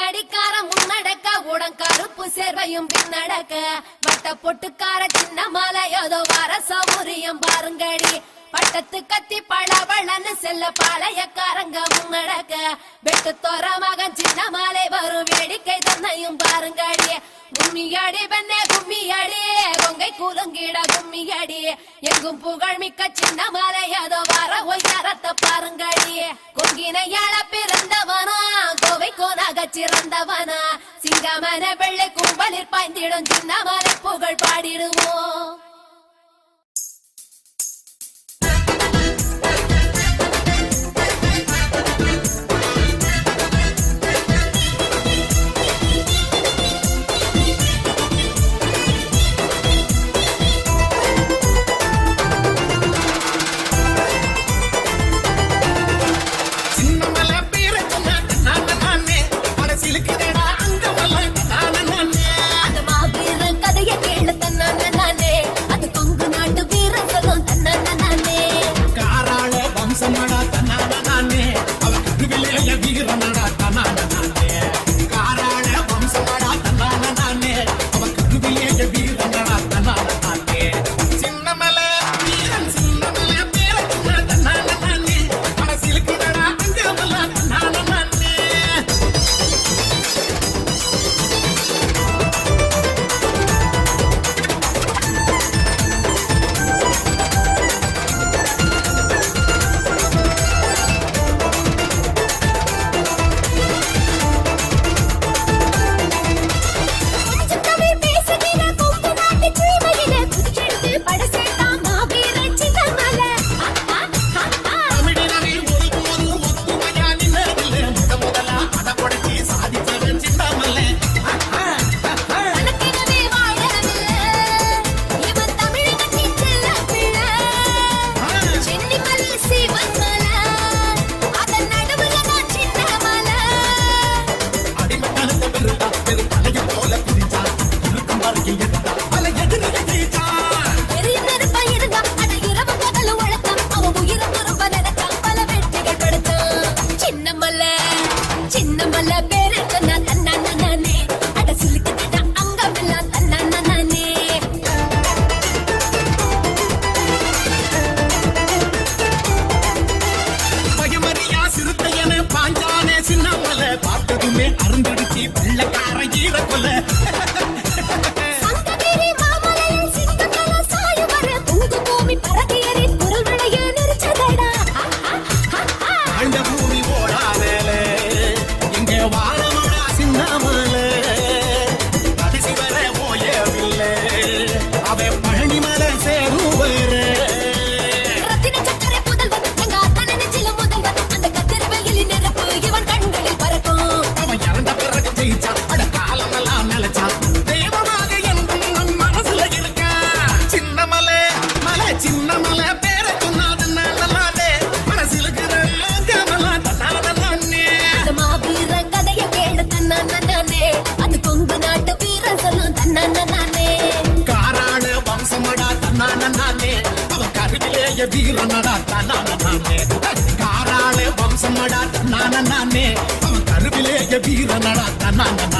கண்ணடிக்கார முன்னடக்க உடன்கருப்பு சேர்வையும் பின்னடக்க வட்ட பொட்டுக்கார சின்ன மாலை ஏதோ வர சௌரியம் பாருங்கடி பட்டத்து கத்தி பழவளன்னு செல்ல பாளையக்காரங்க முன்னடக்க வெட்டு தோற மகன் சின்ன மாலை வரும் வேடிக்கை தன்னையும் பாருங்கடி கும்மியடி பெண்ணே கும்மியடி கொங்கை குலுங்கிட கும்மியடி எங்கும் புகழ் மிக்க சின்ன மாலை ஏதோ வர ஒய்யாரத்தை பாருங்கடி கொங்கினையாள பிறந்தவனா கோவை கோனாக சிறந்தவனா சிங்கமன வெள்ளை கும்பலில் பாய்ந்திடும் சின்ன மாலை புகழ் பாடிடுவோம். வீரனடா தன்னானே காராளே வம்சமடா தன்னானே அவன் கருவிலேய வீரனடா தன்னானே